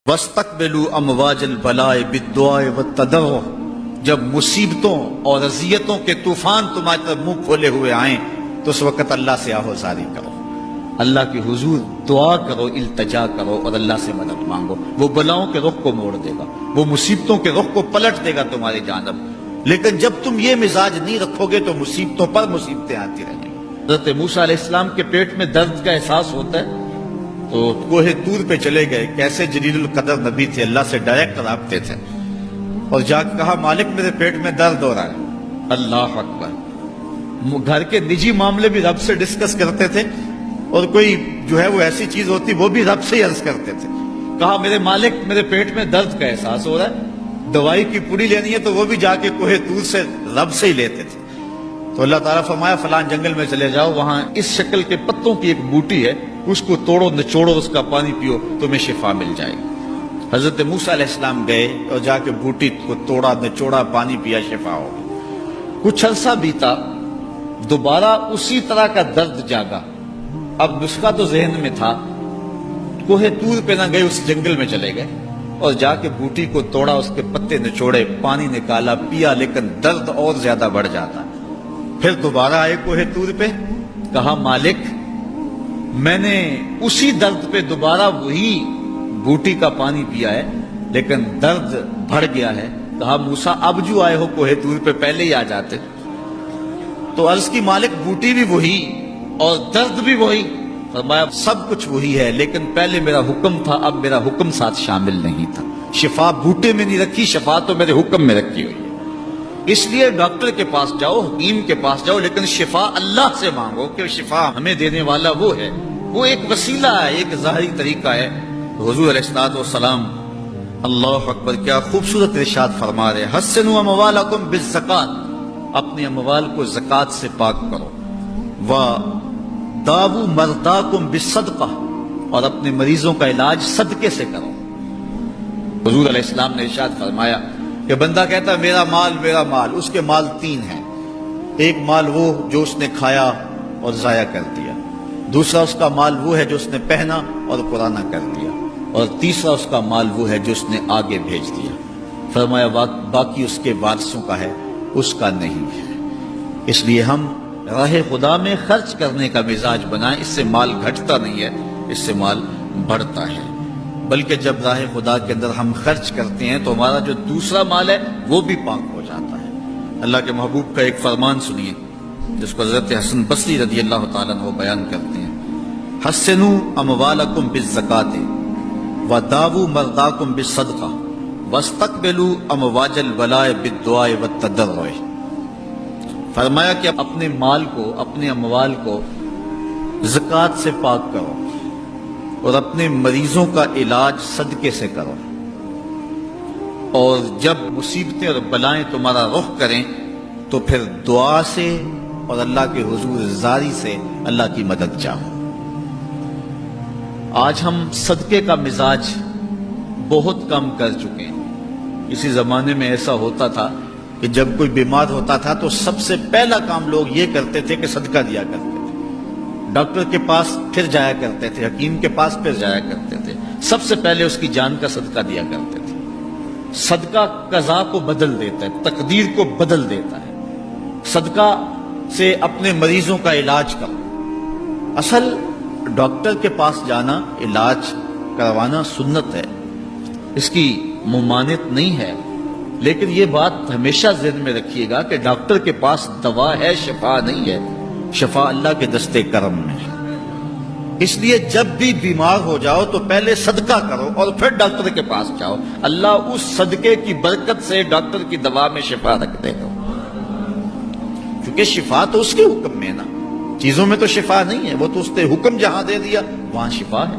وَاسْتَقْبِلُوا أَمْوَاجَ الْبَلَاءِ بِالدُّعَاءِ وَالتَّضَرُّعِ، جب مصیبتوں اور اذیتوں کے طوفان تمہاری طرف منہ کھولے ہوئے آئیں تو اس وقت اللہ سے آہوزاری کرو، اللہ کی حضور دعا کرو، التجا کرو اور اللہ سے مدد مانگو۔ وہ بلاؤں کے رخ کو موڑ دے گا، وہ مصیبتوں کے رخ کو پلٹ دے گا تمہاری جانب۔ لیکن جب تم یہ مزاج نہیں رکھو گے تو مصیبتوں پر مصیبتیں آتی رہیں گی۔ حضرت موسیٰ علیہ السلام کے پیٹ میں درد کا احساس ہوتا ہے تو کوہ طور پہ چلے گئے، کیسے جلیل القدر نبی تھے، اللہ سے ڈائریکٹ رابطے تھے، اور جا کے کہا مالک میرے پیٹ میں درد ہو رہا ہے۔ اللہ اکبر۔ گھر کے نجی معاملے بھی رب سے ڈسکس کرتے تھے، اور کوئی جو ہے وہ ایسی چیز ہوتی وہ بھی رب سے ہی عرض کرتے تھے۔ کہا میرے مالک میرے پیٹ میں درد کا احساس ہو رہا ہے، دوائی کی پوری لینی ہے تو وہ بھی جا کے کوہ طور سے رب سے ہی لیتے تھے۔ تو اللہ تعالیٰ فرمایا فلان جنگل میں چلے جاؤ، وہاں اس شکل کے پتوں کی ایک بوٹی ہے، اس کو توڑو نچوڑو، اس کا پانی پیو، تمہیں شفا مل جائے گی۔ حضرت موسیٰ علیہ السلام گئے اور جا کے بوٹی کو توڑا نچوڑا، پانی پیا، شفا ہو گئی۔ کچھ عرصہ بیتا، دوبارہ اسی طرح کا درد جاگا۔ اب نسخہ تو ذہن میں تھا، کوہ طور پہ نہ گئے، اس جنگل میں چلے گئے اور جا کے بوٹی کو توڑا، اس کے پتے نچوڑے، پانی نکالا، پیا، لیکن درد اور زیادہ بڑھ جاتا۔ پھر دوبارہ آئے کوہ طور پہ، کہا مالک میں نے اسی درد پہ دوبارہ وہی بوٹی کا پانی پیا ہے لیکن درد بڑھ گیا ہے۔ کہا موسیٰ اب جو آئے ہو کوہ طور پہ پہلے ہی آ جاتے۔ تو عرض کی مالک بوٹی بھی وہی اور درد بھی وہی۔ فرمایا سب کچھ وہی ہے لیکن پہلے میرا حکم تھا، اب میرا حکم ساتھ شامل نہیں تھا۔ شفا بوٹے میں نہیں رکھی، شفا تو میرے حکم میں رکھی ہوئی ہے۔ اس لیے ڈاکٹر کے پاس جاؤ، حکیم کے پاس جاؤ، لیکن شفا اللہ سے مانگو کہ شفا ہمیں دینے والا وہ ہے۔ وہ ایک وسیلہ ہے، ایک ظاہری طریقہ ہے۔ حضور علیہ الصلوۃ والسلام اللہ اکبر کیا خوبصورت ارشاد فرما رہے ہیں، حسنوا اموالکم بالزکات، اپنے اموال کو زکوٰۃ سے پاک کرو، وداووا مرضاکم بالصدقہ، اور اپنے مریضوں کا علاج صدقے سے کرو۔ حضور علیہ السلام نے ارشاد فرمایا کہ بندہ کہتا ہے میرا مال، اس کے مال تین ہیں۔ ایک مال وہ جو اس نے کھایا اور ضائع کر دیا، دوسرا اس کا مال وہ ہے جو اس نے پہنا اور پرانا کر دیا، اور تیسرا اس کا مال وہ ہے جو اس نے آگے بھیج دیا۔ فرمایا باقی اس کے وارثوں کا ہے، اس کا نہیں ہے۔ اس لیے ہم راہ خدا میں خرچ کرنے کا مزاج بنائیں، اس سے مال گھٹتا نہیں ہے، اس سے مال بڑھتا ہے۔ بلکہ جب راہ خدا کے اندر ہم خرچ کرتے ہیں تو ہمارا جو دوسرا مال ہے وہ بھی پاک ہو جاتا ہے۔ اللہ کے محبوب کا ایک فرمان سنیے جس کو حضرت حسن بصری رضی اللہ تعالیٰ عنہ بیان کرتے ہیں، حسنوا اموالکم بالزکات وداووا مرضاکم بالصدقہ واستقبلوا امواج البلاء بالدعاء والتضرع۔ فرمایا کہ اپنے مال کو، اپنے اموال کو زکوٰۃ سے پاک کرو اور اپنے مریضوں کا علاج صدقے سے کرو، اور جب مصیبتیں اور بلائیں تمہارا رخ کریں تو پھر دعا سے اور اللہ کے حضور زاری سے اللہ کی مدد چاہو۔ آج ہم صدقے کا مزاج بہت کم کر چکے ہیں۔ اسی زمانے میں ایسا ہوتا تھا کہ جب کوئی بیمار ہوتا تھا تو سب سے پہلا کام لوگ یہ کرتے تھے کہ صدقہ دیا کرتے تھے، ڈاکٹر کے پاس پھر جایا کرتے تھے، حکیم کے پاس پھر جایا کرتے تھے، سب سے پہلے اس کی جان کا صدقہ دیا کرتے تھے۔ صدقہ قضا کو بدل دیتا ہے، تقدیر کو بدل دیتا ہے۔ صدقہ سے اپنے مریضوں کا علاج کرو۔ اصل ڈاکٹر کے پاس جانا، علاج کروانا سنت ہے، اس کی ممانعت نہیں ہے، لیکن یہ بات ہمیشہ ذہن میں رکھیے گا کہ ڈاکٹر کے پاس دوا ہے، شفا نہیں ہے، شفا اللہ کے دستے کرم میں ہے۔ اس لیے جب بھی بیمار ہو جاؤ تو پہلے صدقہ کرو اور پھر ڈاکٹر کے پاس جاؤ، اللہ اس صدقے کی برکت سے ڈاکٹر کی دوا میں شفا رکھ دے گا، کیونکہ شفا تو اس کے حکم میں ہے نا، چیزوں میں تو شفا نہیں ہے، وہ تو اس نے حکم جہاں دے دیا وہاں شفا ہے۔